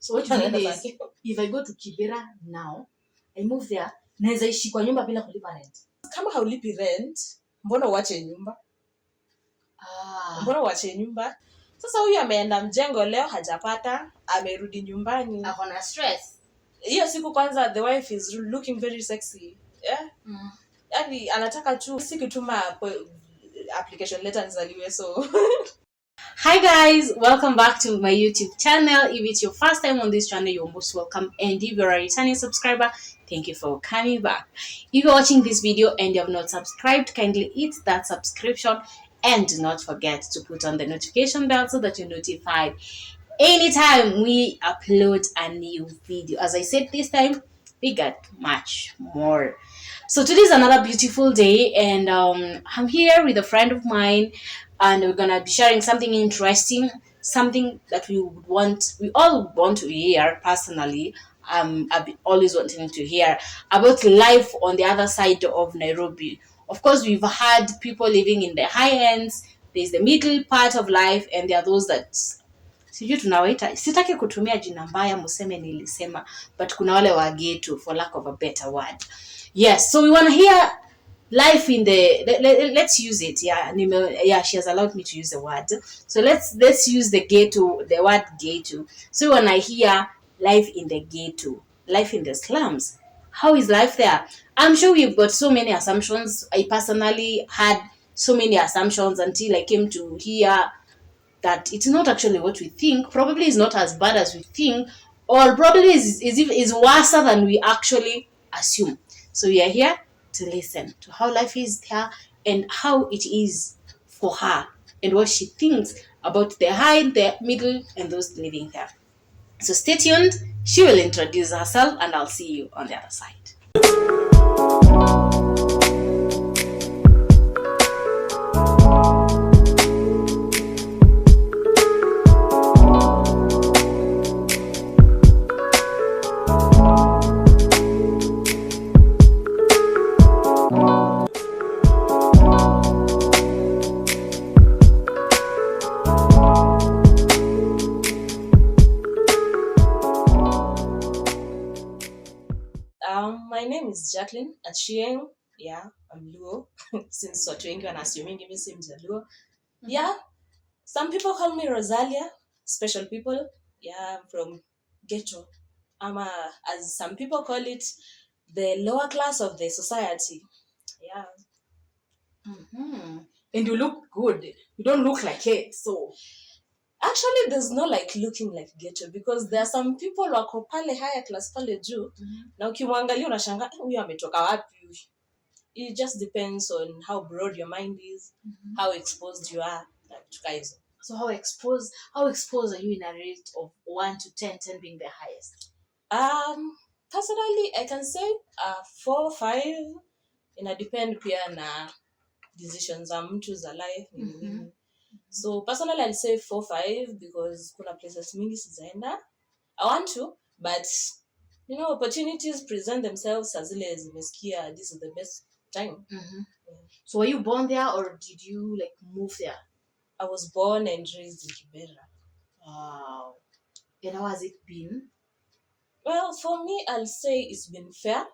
So what you mean is, if I go to Kibera now, I move there, naweza ishi kwa nyumba bila kulipa rent. Kama haulipi rent, mbona uache nyumba? Mbona uache nyumba? Sasa huyu ameenda mjengo leo hajapata, amerudi nyumbani. Ako na stress. Hiyo siku kwanza the wife is looking very sexy. Yeah? Yaani anataka tu sikituma application letter nizaliwe so. Hi guys, welcome back to my YouTube channel. If it's your first time on this channel, you're most welcome, and if you're a returning subscriber, thank you for coming back. If you're watching this video and you have not subscribed, kindly hit that subscription and do not forget to put on the notification bell so that you're notified anytime we upload a new video. As I said this time, we got much more. So today is another beautiful day, and I'm here with a friend of mine, and we're gonna be sharing something interesting, something that we all want to hear. Personally, I've been always wanting to hear about life on the other side of Nairobi. Of course, we've had people living in the high ends. There's the middle part of life, and there are those that sijui tunawaita, sitaki kutumia jina mbaya museme nilisema, but kuna wale wa ghetto, for lack of a better word. Yes, so we want to hear life in the let's use it. She has allowed me to use the word, so let's use the ghetto, the word ghetto. So when I hear life in the ghetto, life in the slums, how is life there? I'm sure we've got so many assumptions. I personally had so many assumptions until I came to hear that it's not actually what we think. Probably is not as bad as we think, or probably is worse than we actually assume. So we are here to listen to how life is there and how it is for her and what she thinks about the high, the middle, and those living there. So stay tuned. She will introduce herself, and I'll see you on the other side. My name is Jacqueline Achieng. Yeah, I'm Luo. Since watu wengi wanasuming mimi si Mjaluo. Yeah, some people call me Rosalia, special people. Yeah, I'm from Ghetto. As some people call it, the lower class of the society. Yeah. And you look good. You don't look like it, so actually there's no like looking like ghetto, because there are some people wako pale higher class pale juu na ukimwangalia unashangaa huyu ametoka wapi. It just depends on how broad your mind is, how exposed you are, guys. So how exposed are you in a rate of 1 to 10, 10 being the highest? Personally I can say 4, 5. Ina depend pia na decisions za mtu za life. So personally I'll say 4, 5, because kuna places mingi sizaenda. I want to, but you know, opportunities present themselves as zile zimesikia this is the best time. So were you born there or did you like move there? I was born and raised in Kibera. Wow. And how has it been? Well, for me I'll say it's been fair.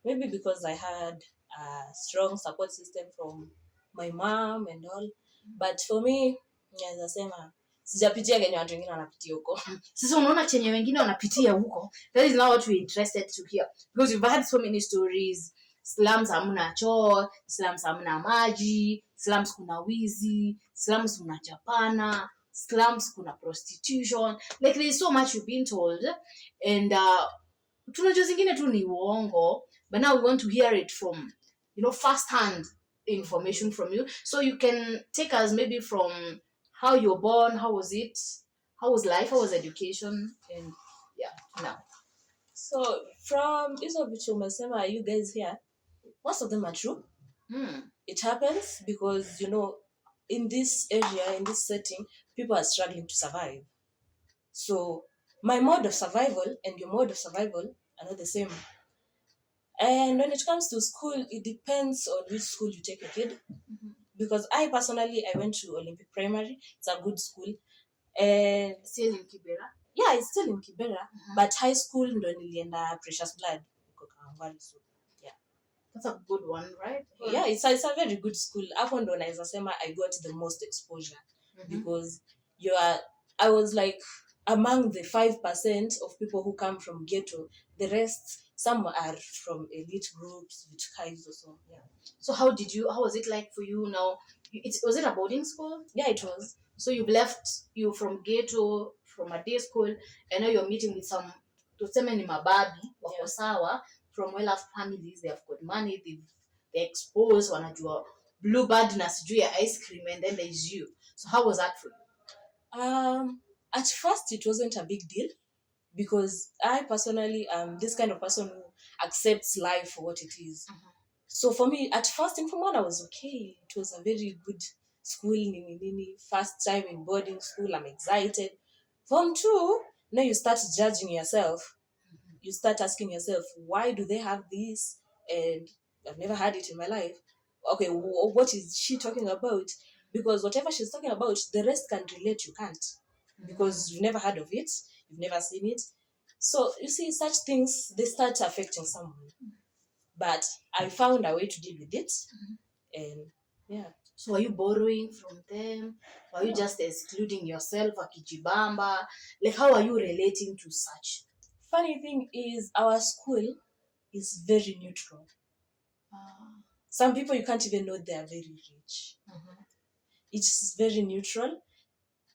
Maybe because I had a strong support system from my mom and all. But for me, naweza sema sijapitia kenye watu wengine wanapitia huko. Sasa unaona chenye wengine wanapitia huko. That is not what we're interested to hear, because we've had so many stories. Slums hamna choo, slums hamna maji, slums kuna wizi, slums kuna chapana, slums kuna prostitution. Like there is so much we've been told, and tunajua zingine tu ni uongo, but now we want to hear it from, you know, first-hand information from you, so you can take us maybe from how you're born, how was it, how was life, how was education, and yeah, now. So from hizo vitu umesema you guys here, most of them are true. It happens because, you know, in this area, in this setting, people are struggling to survive. So my mode of survival and your mode of survival are not the same. And when it comes to school, it depends on which school you take your kid. Because I personally, I went to Olympic Primary. It's a good school. And still in Kibera? Yeah, it's still in Kibera, but high school ndo nilienda Precious Blood huko Kawangware, so yeah. That's a good one, right? Yeah, it's a very good school. Hapo ndo naweza sema I got the most exposure because I was like among the 5% of people who come from ghetto. The rest, some are from elite groups, which kinds or so. Yeah. So how was it like for you now? Was it a boarding school? Yeah, it was. So you've left you from ghetto, from a day school, and now you're meeting with some, tuseme ni mababi, wako sawa, from well-off families. They have got money, they're exposed, wanajua bluebird na sijui ya ice cream, and then there's you. So how was that for you? At first it wasn't a big deal because I personally am this kind of person who accepts life for what it is. So for me, at first in Form 1, I was okay. It was a very good school, first time in boarding school, I'm excited. Form 2, now you start judging yourself. You start asking yourself, why do they have this? And I've never had it in my life. Okay, what is she talking about? Because whatever she's talking about, the rest can relate, you can't. Because you've never heard of it, you've never seen it. So you see, such things, they start affecting someone. But I found a way to deal with it. And yeah. So were you borrowing from them? Were you just excluding yourself, akijibamba? Like, how are you relating to such? Funny thing is, our school is very neutral. Some people you can't even know they are very rich. It's very neutral,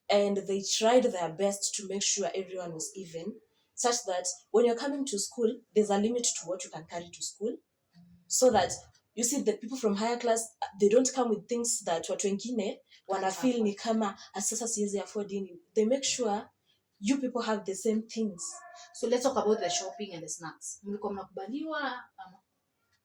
and they tried their best to make sure everyone was even, such that when you're coming to school, there's a limit to what you can carry to school, so that you see the people from higher class, they don't come with things that watu wengine wanafeel ni kama sasa siwezi afford ini. They make sure you people have the same things. So let's talk about the shopping and the snacks. Mlikuwa mnakubaliwa?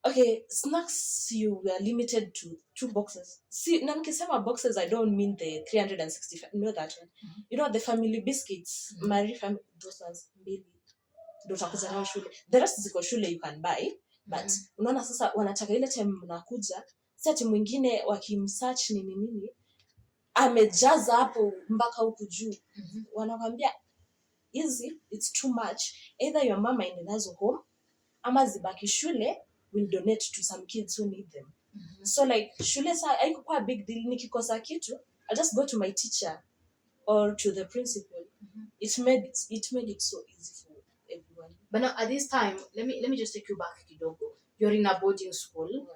Okay, snacks, you were limited to 2 boxes. See, na nikisema boxes, I don't mean the 365. You know that one. You know the family biscuits, Marie family, those ones, mbili. Ndio utakuja nayo shule. The rest ziko shule you can buy, but unaona sasa wanataka ile time mnakuja, sasa timu mwingine wakimsearch nini amejaza hapo mpaka huku juu. Wanakwambia hizi it's too much. Either your mama aende nazo home ama zibaki shule, will donate to some kids who need them. So like shule sa haikuwa big deal, nikikosa kitu I'll just go to my teacher or to the principal. It made it so easy for everyone. But now at this time, let me just take you back kidogo. You're in a boarding school.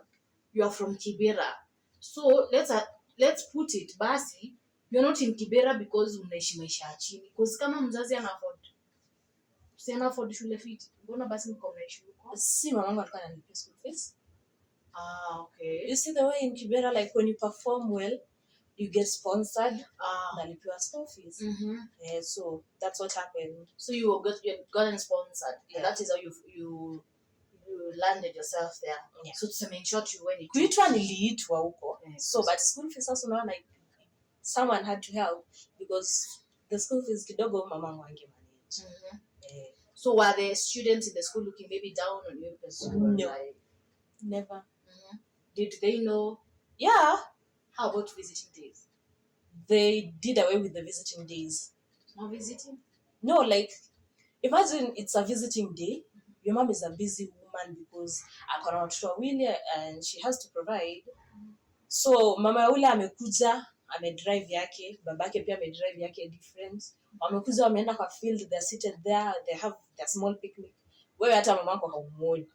You are from Kibera. So let's put it basi, you're not in Kibera because unaishi maisha ya chini. Because kama mzazi ana afford shule fiti, mbona basi mko mnaishi huko? Si mamangu alikuwa ananipea school fees. Okay. You see the way in Kibera, like when you perform well, you get sponsored. Nalipiwa school fees. So that's what happened. So you gotten sponsored. Yeah. That is how you landed yourself there. Yeah. So to in short, you went. Kuitwa niliitwa huko. So but school fees also now, like someone had to help because the school fees kidogo mamangu angemanage. So were the students in the school looking maybe down on you because you were like, never. Did they know? Yeah. How about visiting days? They did away with the visiting days. No visiting? No, like imagine it's a visiting day. Your mom is a busy woman because akona watoto wawili and she has to provide. So mama yule amekuja, amedrive yake, babake pia amedrive yake different. Wamekuja wameenda kwa field, they're seated there, they have their small picnic. Wewe hata mamako haumuoni.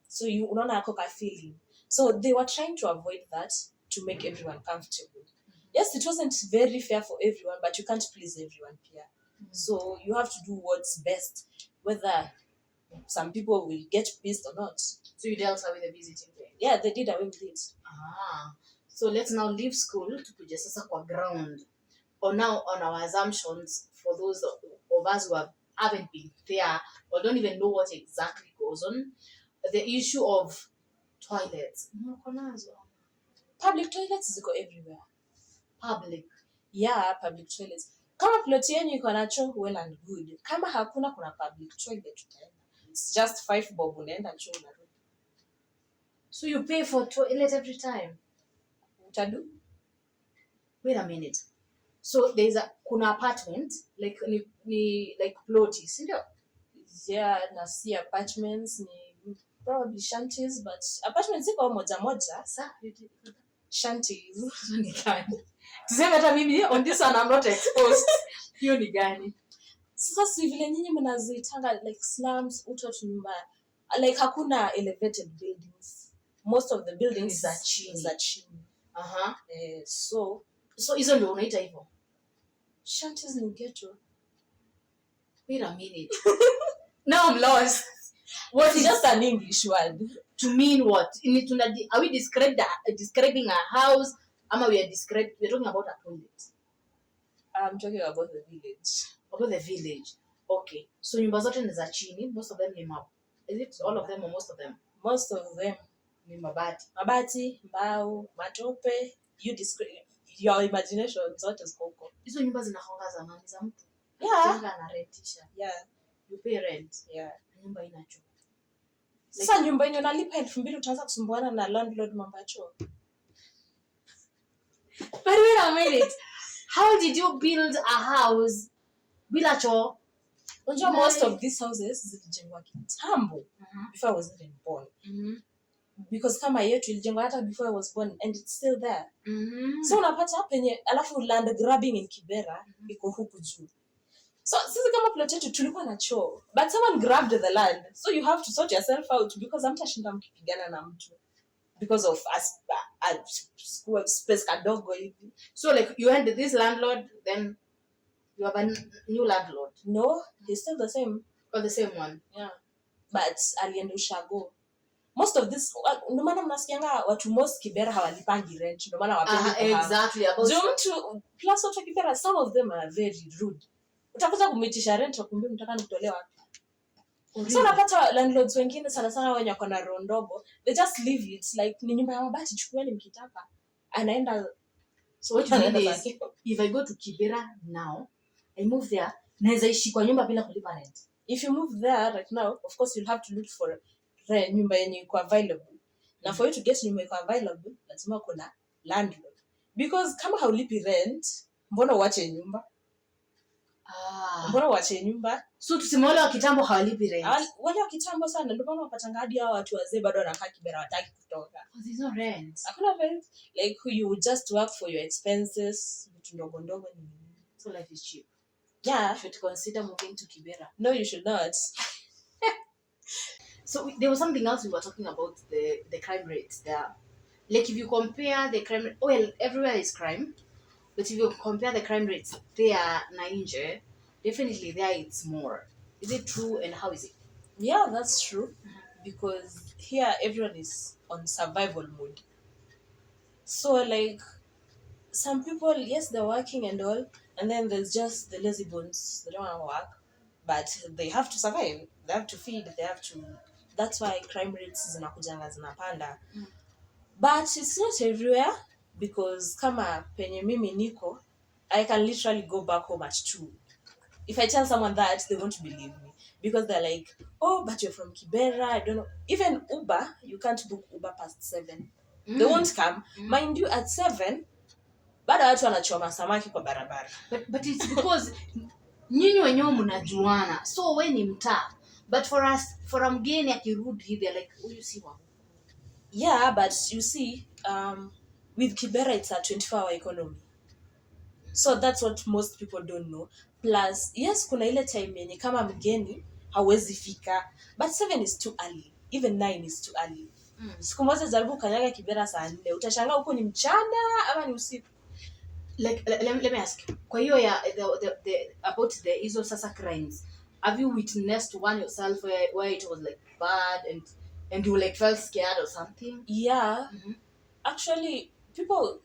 So you unaona ako ka feeling. So they were trying to avoid that to make everyone comfortable. Yes, it wasn't very fair for everyone, but you can't please everyone here. So you have to do what's best, whether some people will get pissed or not. So you dealt with the visiting day? Yeah, they did away with it. So let's now leave school to put sasa kwa ground. Or now on our assumptions for those of us who haven't been there or don't even know what exactly goes on. The issue of toilets. Public toilets ziko everywhere. Public. Yeah, public toilets. Kama plot yenyu iko na choo, well and good. Kama hakuna kuna public toilet. It's just 5 bob unaenda choo unarudi. So you pay for toilet every time? Utadu? Wait a minute. So there's kuna apartment like ni like ploti, sindio? Yeah, na si apartments, ni probably shanties, but apartments iko moja moja. Shanties. Ni gani? Tuseme hata mimi on this one I'm not exposed. Hiyo ni gani? Sasa si vile nyinyi mnazitanga like slums, uto nyumba. Like hakuna elevated buildings. Most of the buildings za chini. So hizo ndio unaita hivyo? Shanties ni ghetto. Wait a minute. Now I'm lost. What is just an English word? To mean what? Are we describing a house? Ama we're talking about a toilet? I'm talking about the village. About the village. Okay. So nyumba zote ni za chini. Most of them ni is it all of them or most of them? Most of them ni mabati. Mabati, mbao, matope. You describe your imagination zote ziko huko. Hizo nyumba zinahonga zamani za mtu. Yeah. Jenga na rentisha. Yeah. You pay rent. Yeah. Nyumba ina choo. Sasa nyumba yenye unalipa 2,000 utaanza kusumbuana na landlord mambo ya choo. But wait a minute. How did you build a house bila choo? Unajua most of these houses zilijengwa kitambo before I was even born. Because kama yetu ilijengwa hata before I was born and it's still there. So unapata penye alafu land grabbing in Kibera iko huku juu. So sisi kama plot yetu tulikuwa na choo, but someone grabbed the land, so you have to sort yourself out because hamtashinda mkipigana na mtu because of a space kadogo hivi. So like you had this landlord, then you have a new landlord? No, he's still the same. Or the same one? Yeah, but alienda ushago. Most of this, ndio maana mnasikianga watu most Kibera hawalipangi rent, ndio maana wapendi. Exactly. Plus watu Kibera, some of them are very rude. Utakuja kumitisha rent wakumbia mtaka nikutolee wapi. So unapata landlords wengine sana sana wenye wako na roho ndogo, they just leave it like ni nyumba ya mabati, chukueni mkitaka. Anaenda. So what you mean is if I go to Kibera now, I move there, naweza ishi kwa nyumba bila kulipa rent. If you move there right now, of course you'll have to look for rent, nyumba yenye iko available. Na for you to get nyumba iko available, lazima kuna landlord. Because kama haulipi rent, mbona uache nyumba? Mbona uache nyumba? So tuseme wale wa kitambo hawalipi rent. Wale wa kitambo sana ndio maana wapatanga hadi hao watu wazee bado wanakaa Kibera wataki kutoka. There's no rent. Hakuna rent. Like you would just work for your expenses, vitu ndogo ndogo ni. So life is cheap. Yeah. You should consider moving to Kibera. No, you should not. So there was something else we were talking about, the crime rates there. Like if you compare the crime rate, well, everywhere is crime. But if you compare the crime rates there na nje, definitely there it's more. Is it true, and how is it? Yeah, that's true. Because here everyone is on survival mode. So like some people, yes, they're working and all, and then there's just the lazy bones. They don't want to work, but they have to survive. They have to feed. They have to. That's why crime rates zinakujanga zinapanda. But it's not everywhere. Because kama penye mimi niko, I can literally go back home at 2. If I tell someone that, they won't believe me. Because they're like, oh, but you're from Kibera, I don't know. Even Uber, you can't book Uber past 7. They won't come. Mind you, at 7, bado watu wanachoma samaki kwa barabara. But it's because nyinyi wenyewe mnajuana. So we ni mtaa. But for us, for a mgeni akirudi hivi, like, you see what? Yeah, but you see, with Kibera, it's a 24-hour economy. So that's what most people don't know. Plus, yes, kuna ile time yenye kama mgeni hawezi fika, but 7 is too early. Even 9 is too early. Siku moja jaribu kanyaga Kibera saa 4. Utashangaa huko ni mchana ama ni usiku. Like let me ask you. Kwa hiyo ya the about the hizo sasa crimes. Have you witnessed one yourself where it was like bad and you like felt scared or something? Yeah. Actually, people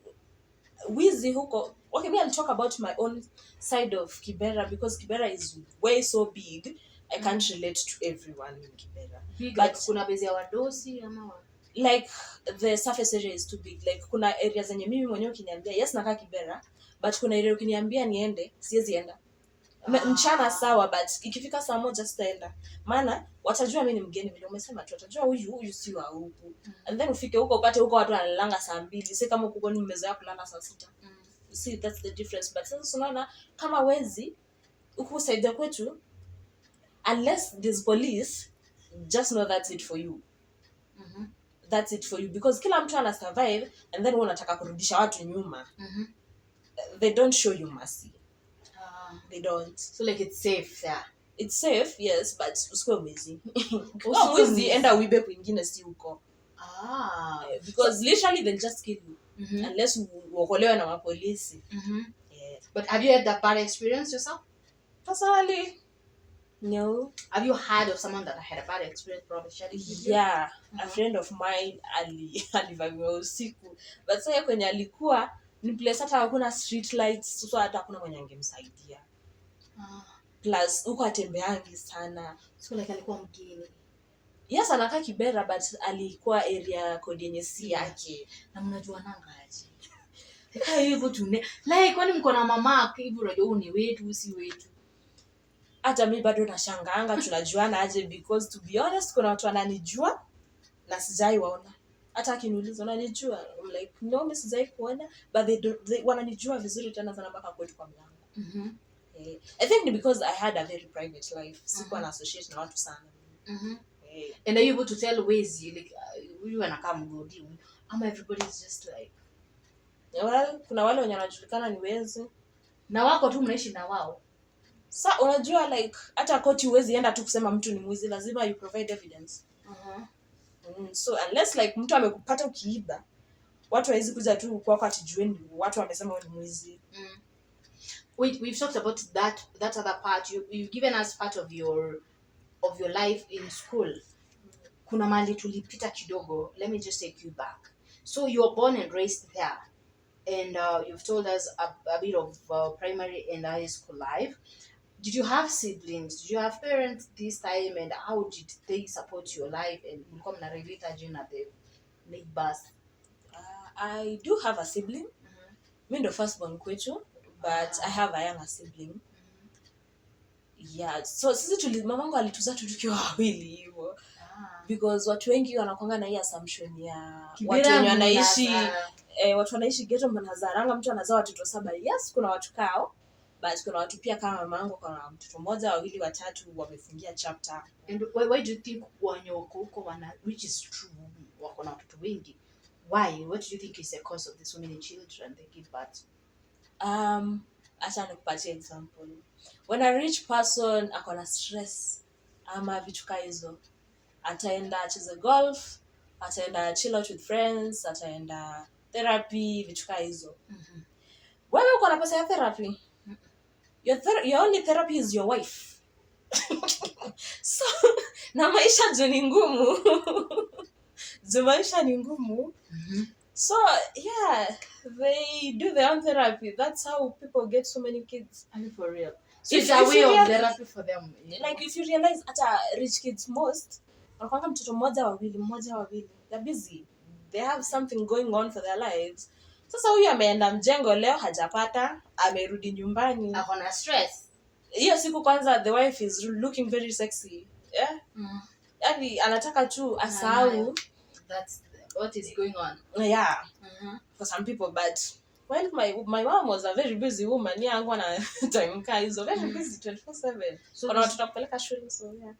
wizi huko. Okay, me I'll talk about my own side of Kibera because Kibera is way so big. I can't relate to everyone in Kibera. Big, but kuna bezi ya wadosi ama like the surface area is too big. Like kuna areas zenye mimi mwenyewe ukiniambia yes nakaa Kibera, but kuna area ukiniambia niende, siwezi enda. Mchana sawa, but ikifika saa 1 sitaenda. Maana watajua mimi ni mgeni, vile umesema tu watajua huyu si wa huku. And then ufike huko upate huko watu wanalanga saa 2. Si kama huko ni mmezoea kulala saa 6. See, that's the difference. But sasa unaona kama wezi ukusaidia kwetu, unless there's police, just know that's it for you. That's it for you, because kila mtu ana survive and then unataka kurudisha watu nyuma. They don't show you mercy. They don't. So like it's safe, yeah. It's safe, yes, but usikuwe mwizi. Kwa mwizi enda uibe kwingine si huko. Because literally they'll just kill you. Unless uokolewe na mapolisi. Yeah. But have you had that bad experience yourself? Personally, no. Have you heard of someone that had a bad experience professionally? Yeah, a friend of mine alivamiwa usiku. But sasa kwenye alikuwa ni place hata hakuna street lights, so hata hakuna mwenye angemsaidia. Plus huko atembeangi sana. So like alikuwa mgeni. Yes, anakaa Kibera but alikuwa area code yenye si yake. Na mnajua nanga aje. Hivyo tune. Like kwani mko na mama hivi unajua ni wetu si wetu. Hata mimi bado nashangaanga tunajuana aje, because to be honest kuna watu wananijua na sijai waona. Hata akiniuliza unanijua, I'm like no, mimi sijai kuona, but they wananijua vizuri tena sana mpaka kwetu kwa mlango. I think because I had a very private life. Sikuwa na associate na watu sana. And are you able to tell ways like you anakaa mgodi ama everybody is just like, well, kuna wale wenye wanajulikana ni wezi na wako tu mnaishi na wao. Sa unajua like hata koti huwezi enda tu kusema mtu ni mwizi, lazima you provide evidence. So unless like mtu amekupata ukiiba, watu hawezi kuja tu kwako atijueni watu wamesema wewe ni mwizi. We've talked about that other part. You've given us part of your life in school. Kuna mali tulipita kidogo. Let me just take you back. So you were born and raised there, and you've told us a bit of primary and high school life. Did you have siblings? Did you have parents this time, and how did they support your life? And mlikuwa mnarelate aje na the late birth? I do have a sibling. Mimi ndo first born kwetu, but I have a younger sibling. Yeah, so sisi mamangu alituzaa tukiwa wawili hivyo. Because watu wengi wanakuanga na hii assumption ya watu wenye wanaishi watu wanaishi ghetto mnazaranga mtu anazaa watoto 7. Yes, kuna watu kao, but kuna watu pia kama mamangu kuna mtoto mmoja, wawili, watatu wamefungia chapter. And why do you think wanyoko huko which is true wako na watoto wengi? Why? What do you think is the cause of the so many children they give birth? Acha nikupatie example. When a rich person akona stress ama vitu kama hizo, ataenda acheze golf, ataenda chill out with friends, ataenda therapy, vitu kama hizo. Wewe uko na pesa ya therapy? Your only therapy is your wife. So na maisha ni ngumu. Maisha ni ngumu. So yeah, they do their own therapy. That's how people get so many kids. I mean, for real. So it's a way of therapy for them. Like if you realize hata rich kids most wanakuanga mtoto mmoja wawili. They're busy. They have something going on for their lives. Sasa huyu ameenda mjengo leo hajapata, amerudi nyumbani. Akona stress. Hiyo siku kwanza the wife is looking very sexy. Yeah? Yaani anataka tu asahau. That's what is going on. Yeah. For some people, but well, my mom was a very busy woman. Yeah, I'm gonna time hizo very busy 24/7. So kuna watoto kupeleka shule, so yeah.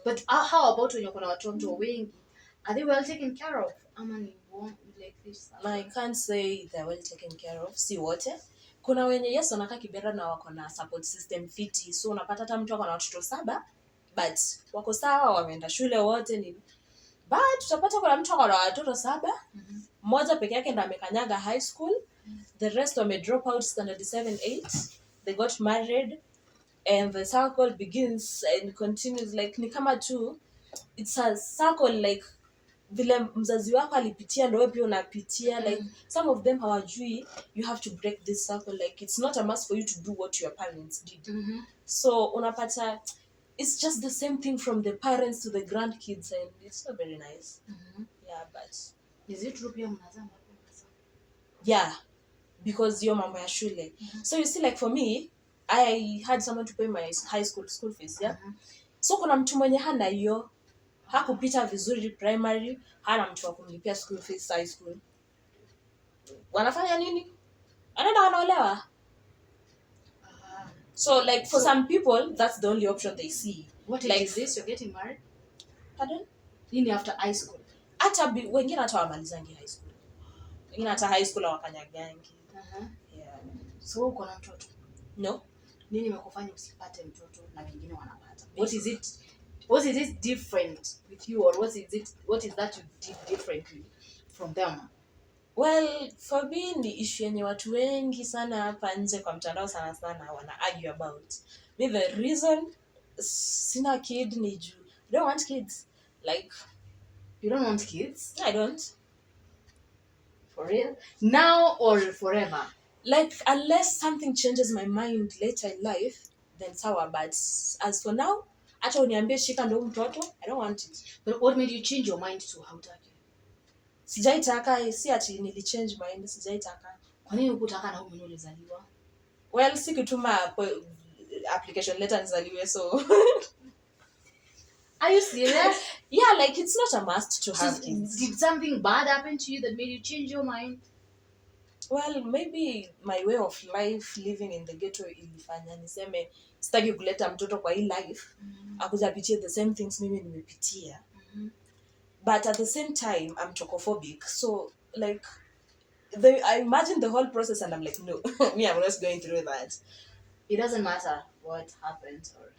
But how about when kuna watoto wengi? Are they well taken care of? Ama ni like this? I can't say they're well taken care of. Si wote. Kuna wenye yes wanakaa Kibera na wako na support system fiti. So unapata hata mtu ako na watoto 7, but wako sawa, wameenda shule wote ni. But tutapata kuna mtu ako na watoto 7, mmoja peke yake ndo amekanyaga high school, the rest wame drop out standard 7, 8, they got married, and the circle begins and continues. Like ni kama tu, it's a circle like vile mzazi wako alipitia ndo wewe pia unapitia. Like some of them hawajui you have to break this circle. Like it's not a must for you to do what your parents did. So unapata it's just the same thing from the parents to the grandkids, and it's not very nice. Yeah, but is it true pia mnazaa mapema? Yeah, because your mambo ya shule. So you see, like for me, I had someone to pay my high school fees, yeah. So kuna mtu mwenye hana hiyo, hakupita vizuri primary, hana mtu wa kumlipia school fees high school. Wanafanya nini? anaenda wanaolewa. So like for So- some people that's the only option they see. What age Like is this? You're getting married? pardon? Nini after high school? Hata wengine hata wamalizangi high school, wengine hata high school hawakanyagangi. Yeah. So uko na mtoto? No. Nini imekufanya usipate mtoto na wengine wanapata? What is it different with you, or what is that you did differently from them? Well, for me ni issue yenye watu wengi sana hapa nje kwa mtandao sana sana wana argue about. Me the reason sina kid ni juu I don't want kids. Like You don't want kids? I don't. For real? Now or forever? Like unless something changes my mind later in life, then sawa, but as for now, hata uniambie shika ndo mtoto, I don't want it. But what made you change your mind to hautaki? Sijaitaka, si ati nilichange mind, sijaitaka. Kwa nini hukutaka na wewe mwenyewe ulizaliwa? Well, sikutuma application letter nizaliwe, so Are you serious? yeah, like it's not a must to have kids. Did something bad happen to you that made you change your mind? Well, maybe my way of life living in the ghetto ilifanya niseme sitaki kuleta mtoto kwa hii life akuja pitie the same things mimi nimepitia. But at the same time I'm chocophobic, so like I imagine the whole process and I'm like no. Me, I'm not going through that. It doesn't matter what happens, or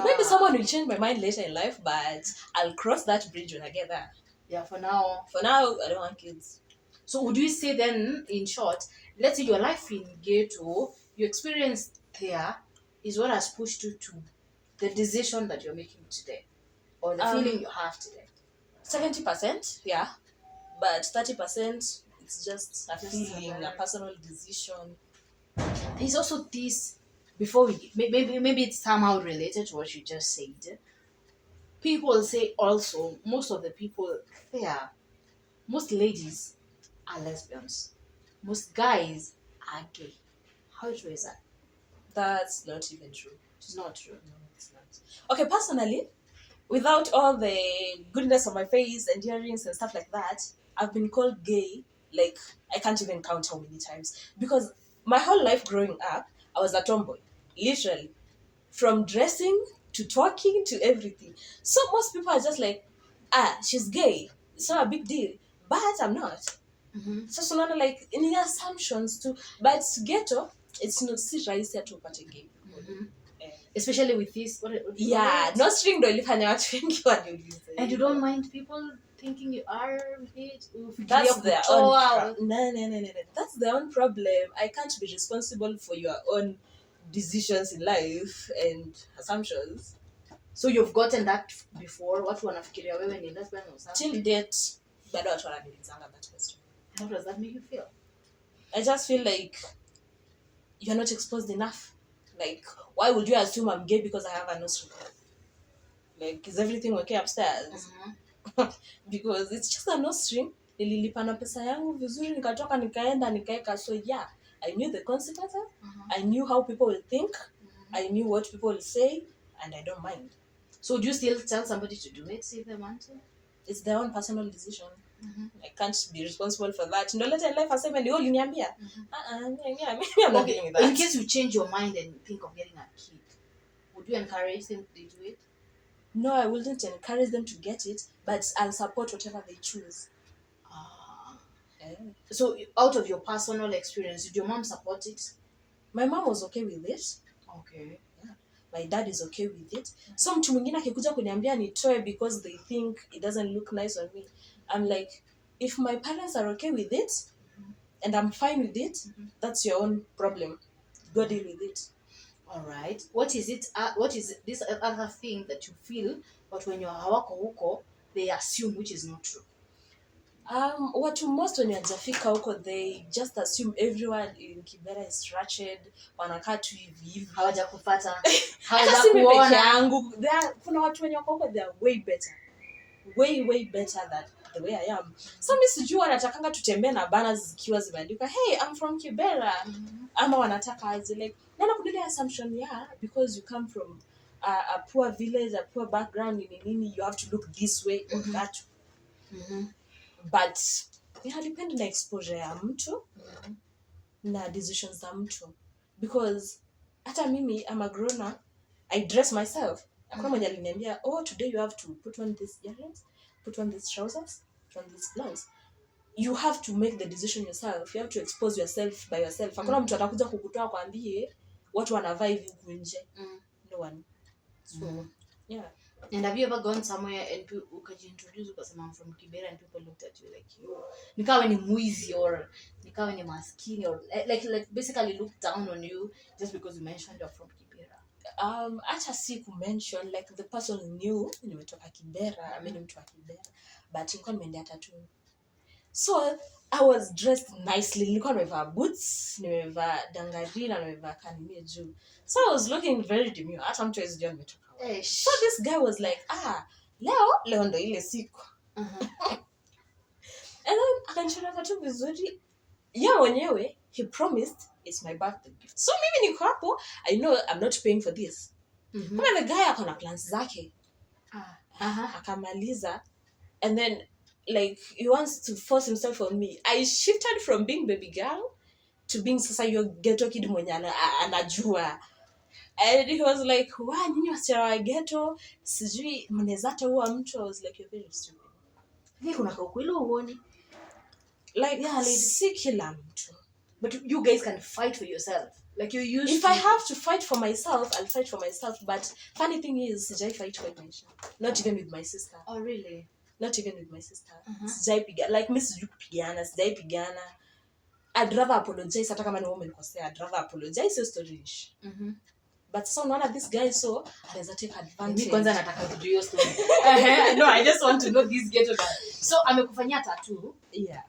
maybe someone will change my mind later in life, but I'll cross that bridge when I get there. yeah, for now I don't want kids. So would you say then, in short, let's say your life in ghetto, your experience there is what has pushed you to the decision that you're making today, or the feeling you have today? 70%, yeah, but 30% it's just a feeling, a personal decision. There's also this, before we maybe it's somehow related to what you just said. People say also most of the people there, most ladies are lesbians, most guys are gay. How true is that? That's not even true. It's not true. No, it's not. Okay, personally, without all the goodness on my face and earrings and stuff like that, I've been called gay, like, I can't even count how many times. Because my whole life growing up, I was a tomboy. Literally. From dressing, to talking, to everything. So most people are just like, she's gay. It's not a big deal. But I'm not. So not like any assumptions too. But ghetto, it's not si rahisi hata upate gay. Especially with this, yeah, no string ndo ilifanya watu wengi waniulize. And you don't mind people thinking you are with it? That's their own no. That's their own problem. I can't be responsible for your own decisions in life and assumptions. So you've gotten that before? Watu wanafikiria wewe ni lesbian or something? Till date, bado watu wananiulizanga that question. How does that make you feel? I just feel like you're not exposed enough. Like, why would you assume I'm gay because I have a nose ring? Like, is everything okay upstairs? Because it's just a nose ring. Nililipa na pesa yangu vizuri, nikatoka nikaenda nikaeka. So yeah, I knew the consequences. I knew how people will think. I knew what people will say, and I don't mind. So do you still tell somebody to do it if they want to? It's their own personal decision. I can't be responsible for that. No, later in life I say, "When you liniambia." I'm not getting that. In case you change your mind and think of getting a kid, would you encourage them to do it? No, I wouldn't encourage them to get it, but I'll support whatever they choose. So out of your personal experience, did your mom support it? My mom was okay with it. Okay. Yeah. My dad is okay with it. So mtu mwingine akikuja kuniambia nitoe because they think it doesn't look nice on me, I'm like, if my parents are okay with it and I'm fine with it, that's your own problem. Go deal with it. All right. What is it? What is this other thing that you feel, but when you're hawako huko, they assume, which is not true? Watu most when hawajafika huko, they just assume everyone in Kibera is ratchet, wanakaa tu hivi. Hawajakupata. Hawajakuona. Kuna watu wenye wako huko, they are way better. Way better than the way I am. So mimi sijui wanatakanga tutembee na banners zikiwa zimeandikwa, "Hey, I'm from Kibera." Ama wanataka aje, like, nana kudile assumption, yeah, because you come from a poor village, a poor background, nini, you have to look this way or that. But inadepend na exposure ya mtu na decisions za mtu, because hata mimi I'm a grown up, I dress myself. Hakuna mwenye aliniambia today you have to put on these earrings, put on these trousers, put on these gloves. You have to make the decision yourself. You have to expose yourself by yourself. Hakuna mtu atakuja kukutoa kwambie watu wanavaa hivi huku nje. No one. So yeah. And have you ever gone somewhere and ukajiintroduce ukasema I'm from Kibera and people looked at you like nikawe ni mwizi or nikawe ni maskini or like basically look down on you just because you mentioned you're from Kibera? Acha si ku mention, like the person knew nimetoka Kibera, mimi ni mtu wa Kibera, but nilikuwa nimeendea tattoo. So I was dressed nicely. Nilikuwa nimevaa boots, nimevaa dangari na nimevaa kanimie juu. So I was looking very demure. Hata mtu hawezi jua nimetoka wapi. So this guy was like, leo ndo ile siku. And then akanichora tattoo vizuri. Yeye mwenyewe, he promised it's my birthday gift. So mimi niko hapo, I know I'm not paying for this. Kama the guy akona plans zake. Akamaliza, and then like he wants to force himself on me. I shifted from being baby girl to being sasa yo ghetto kid mwenye anajua. And he was like, nyinyi wasichana wa ghetto sijui mnaweza hata huwa mtu. I was like, you're very stupid. Kuna ukweli uone. Like si kila mtu. But you guys can fight for yourself. Like you used If I have to fight for myself, I'll fight for myself. But funny thing is, sijai fight for maisha. Not even with my sister. Oh really? Not even with my sister. Sijai pigana. Like mimi sijui kupigana, sijai pigana. I'd rather apologize hata kama ni wewe umenikosea. I'd rather apologize, so story ish. But so unaona this guy so anaweza take advantage. Mimi kwanza nataka kujua hiyo story. No, I just want to know this ghetto guy. So amekufanyia tattoo. Yeah.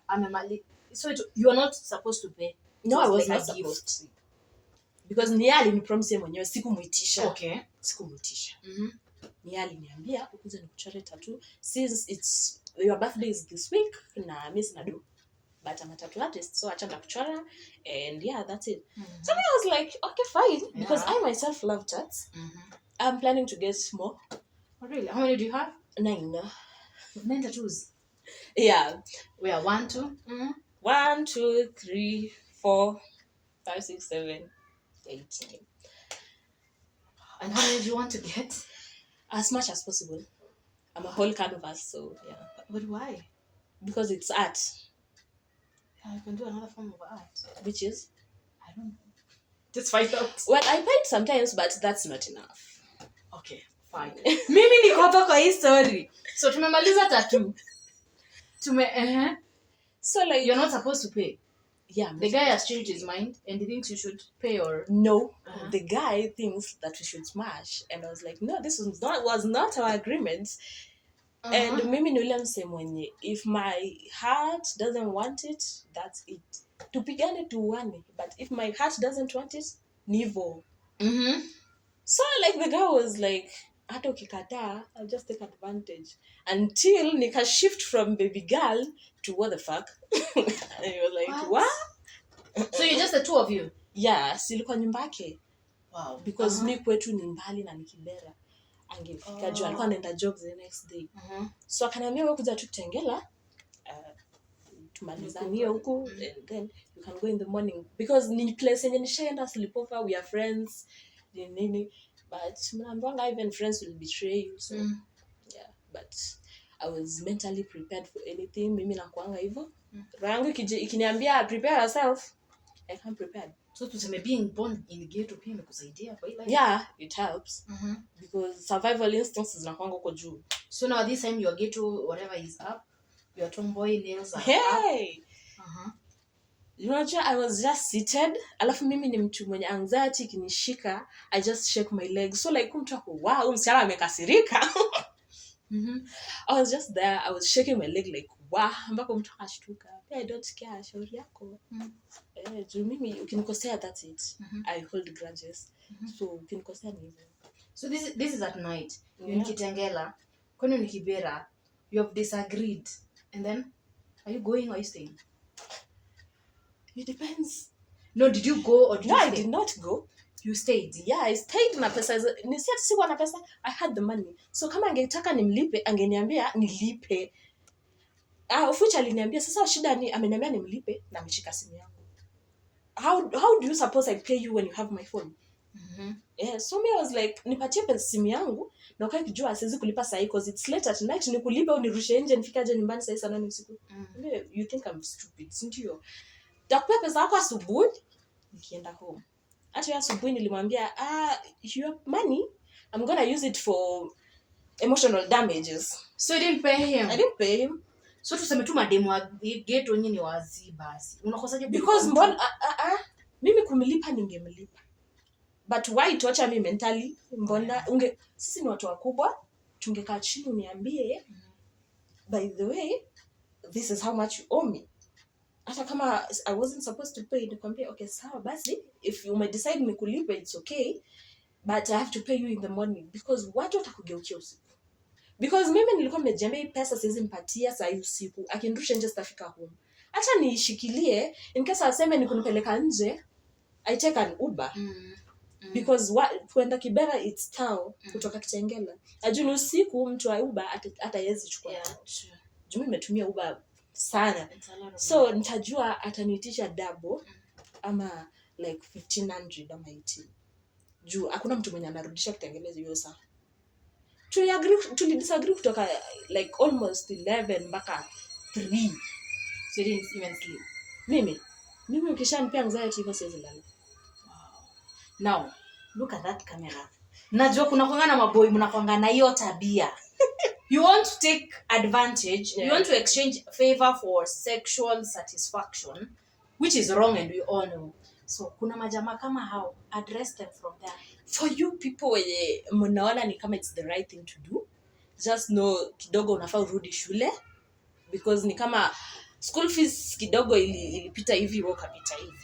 So you are not supposed to pay. No, I was not supposed to. Because ni alinipromise mwenyewe sikumuitisha. Okay. Sikumuitisha. Ni aliniambia ukuja nikuchore tattoo since it's your birthday is this week na mimi sina do. But I'm a tattoo artist, so acha nakuchora, and yeah, that's it. So I was like, okay, fine, because I myself love tats. I'm planning to get more. Oh really? How many do you have? 9. 9 tattoos? Yeah. We are 1, 2. 1, 2, 3, 4, 5, 6, 7, 8, 9. And how many do you want to get? As much as possible. I'm a whole canvas, so yeah. But why? Because it's art. Yeah, you can do another form of art. Which is? I don't know. Just find out. Well, I paint sometimes, but that's not enough. Okay, fine. Mimi niko hapa kwa hii story. So tumemaliza tattoo. So like you're not supposed to pay. Yeah. The guy has changed his mind and he thinks you should pay or no. The guy thinks that we should smash, and I was like, no, this was not our agreement. And mimi ni ule mse mwenye, if my heart doesn't want it, that's it. Tupigane tuwane, but if my heart doesn't want it, nivo. So like the guy was like, hata ukikataa, I'll just take advantage. Until nika shift from baby girl to what the fuck. And he was like, what? So you're just the two of you? Yeah, silikuwa nyumbake. Wow. Because mi kwetu ni mbali na ni Kibera. Angefika juu alikuwa anaenda job the next day. So akaniambia wewe kuja tu Kitengela, tumalizanie huku, and then you can go in the morning, because ni place yenye nishaenda sleepover, we are friends nini, but mnaambiwanga even friends will betray you, so yeah, but I was mentally prepared for anything. Mimi nakuanga hivyo, roho yangu ikiniambia prepare yourself, I can't prepare. So tuseme being born in the ghetto pia imekusaidia kwa ile? Yeah, it helps. Because survival instincts zinakuanga huko juu. So now this time your ghetto whatever is up, your tomboy nails are up. You know, I was just seated. Alafu mimi ni mtu mwenye anxiety kinishika, I just shake my legs. So like mtu ako, wow, msichana amekasirika. I was just there, I was shaking my leg like, wow, mpaka mtu akashtuka. I don't care, shauri yako. Juu mimi ukinikosea, that's it. I hold grudges. So ukinikosea ni hivyo. So this is at night. You're in Kitengela. Kwani ni Kibera. You have disagreed. And then are you going or are you staying? It depends. No, did you go or did you stay? I did not go. You stayed? Yeah, I stayed na pesa. Nisiati sikuwa na pesa. I had the money. So kama angetaka nimlipe, angeniambia nilipe. of which aliniambia sasa shida ni ameniambia nimlipe na ameshika simu yangu. How do you suppose I pay you when you have my phone? Yeah, so me I was like nipatie pesa simu yangu na ukae kijua siwezi kulipa saa hii because it's late at night, nikulipa au nirushe nje nifike aje nyumbani saa 9 usiku. You think I'm stupid, sindio? Takupa pesa yako asubuhi nikienda home. Hata asubuhi nilimwambia your money I'm gonna use it for emotional damages. So you didn't pay him? I didn't pay him. So tuseme tu mademu wa Ghetto nyinyi ni wazi basi. Unakosaje? Because mbona mimi kumlipa ningemlipa. But why torture me mentally? Mbona sisi ni watu wakubwa, tungekaa chini uniambie by the way this is how much you owe me. Hata kama I wasn't supposed to pay, nikwambia okay sawa basi if you may decide nikulipe it's okay but I have to pay you in the morning because watu watakugeukia usiku. Because mimi nilikuwa nimejiambia pesa siwezi mpatia saa hii usiku, akinirusha nje sitafika home. Acha niishikilie in case aseme nikunipeleka nje I take an Uber. Because kwenda Kibera it's town kutoka Kitengela. Ajuni usiku mtu wa Uber hata yezi chukua. Jumi nimetumia Uber sana. So nitajua ataniitisha double ama like 1500 ama 18. Juu hakuna mtu mwenye anarudisha Kitengela hiyo saa. Tulidisagree kutoka like almost 11 mpaka 3. So you didn't even sleep? Mimi ukishanipea anxiety hivyo siwezi lala. Wow. Now, look at that camera. Najua kuna kwangana maboy mnakwangana hiyo tabia. You want to take advantage, you want to exchange favor for sexual satisfaction, which is wrong and we all know. So kuna majama kama hao, address them from there. For you people wenye mnaona ni kama it's the right thing to do, just know kidogo unafaa urudi shule because ni kama school fees kidogo ilipita hivi au kapita hivi.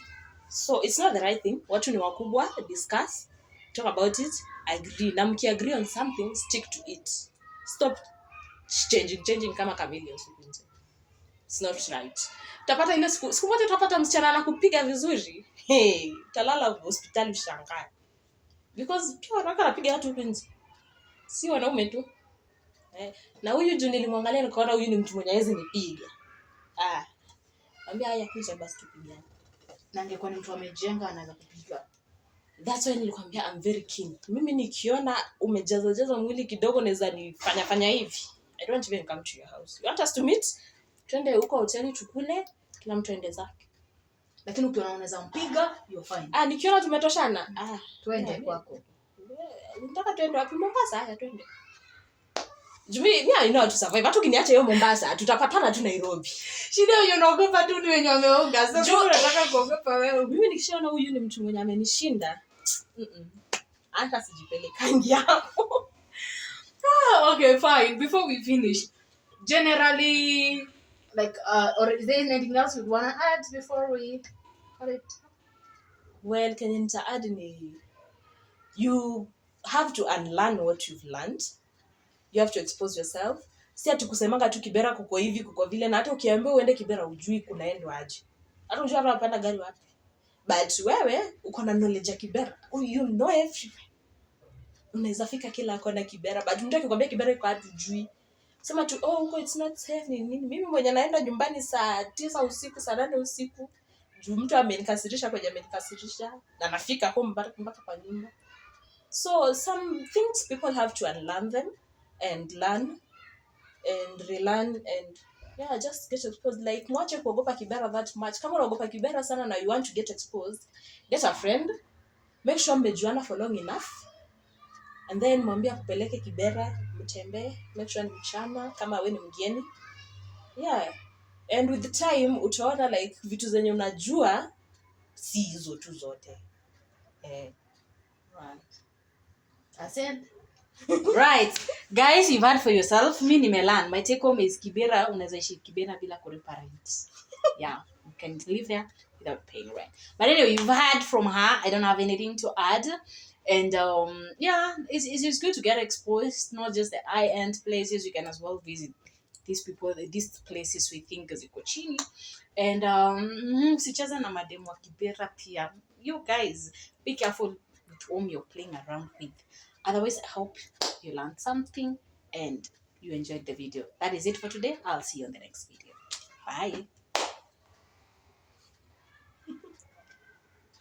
So it's not the right thing. Watu ni wakubwa, discuss, talk about it, agree. Na mkiagree on something, stick to it. Stop changing kama chameleons huko nje. It's not right. Utapata ile siku moja utapata msichana anakupiga vizuri. Hey, utalala hospitali ushangae. Because pia wanawake anapiga watu huko nje. Si wanaume tu. Na huyu juu nilimwangalia nikaona huyu ni mtu mwenye hawezi nipiga. Ambia haya kuja basi tupigane. Na angekuwa ni mtu amejenga anaweza kupiga. That's why nilikwambia I'm very keen. Mimi nikiona umejaza mwili kidogo naweza nifanya hivi. I don't even come to your house. You want us to meet? Twende huko hoteli tukule, kila mtu aende zake. Lakini ukiona unaweza mpiga, you're fine. Nikiona tumetoshana. Twende kwako. Unataka twende wapi? Mombasa? Haya twende. Mimi I know to survive. Hata ukiniacha hiyo Mombasa, tutapatana tu Nairobi. Shida hiyo unaogopa tu ni wenye wameoga. Sasa unataka kuogopa wewe. Mimi nikishaona huyu ni mtu mwenye amenishinda. Hata sijipelekangi hapo. Okay, fine. Before we finish, generally, like, or is there anything else you want to add before we call it? Well, Kenyan nita add ni you have to unlearn what you've learned. You have to expose yourself. Si ati kusemanga tu Kibera kuko hivi kuko vile, na hata ukiambiwa uende Kibera ujui kunaendwa aje. Hata unajua hata unapanda gari wapi. But wewe uko na knowledge ya Kibera. You know everywhere. Unaweza fika kila kona Kibera, but mtu akikwambia Kibera iko wapi ujui. Sema tu huko it's not safe nini. Mimi mwenye naenda nyumbani saa 9 usiku, saa 8 usiku. Juu mtu amenikasirisha na nafika home mpaka kwa nyumba. So some things people have to unlearn them and learn and relearn and just get exposed. Like mwache kuogopa Kibera that much. Kama unaogopa Kibera sana na you want to get exposed, get a friend, make sure mmejuana for long enough, and then mwambie kupeleke Kibera, mtembee, make sure ni mchana kama wewe ni mgeni. And with the time utaona like vitu zenye unajua si hizo tu zote. Right. That's it. Right. Guys, you've heard for yourself. Me nimelan. My take home is Kibera, unaweza ishi Kibera bila kureparent. Yeah, you can live there without paying rent. But anyway, you've heard from her. I don't have anything to add. And it's good to get exposed, not just the high-end places. You can as well visit these places we think ziko chini. And sicheza na mademu wa Kibera pia. You guys, be careful with whom you're playing around with. Otherwise, I hope you learned something and you enjoyed the video. That is it for today. I'll see you on the next video. Bye.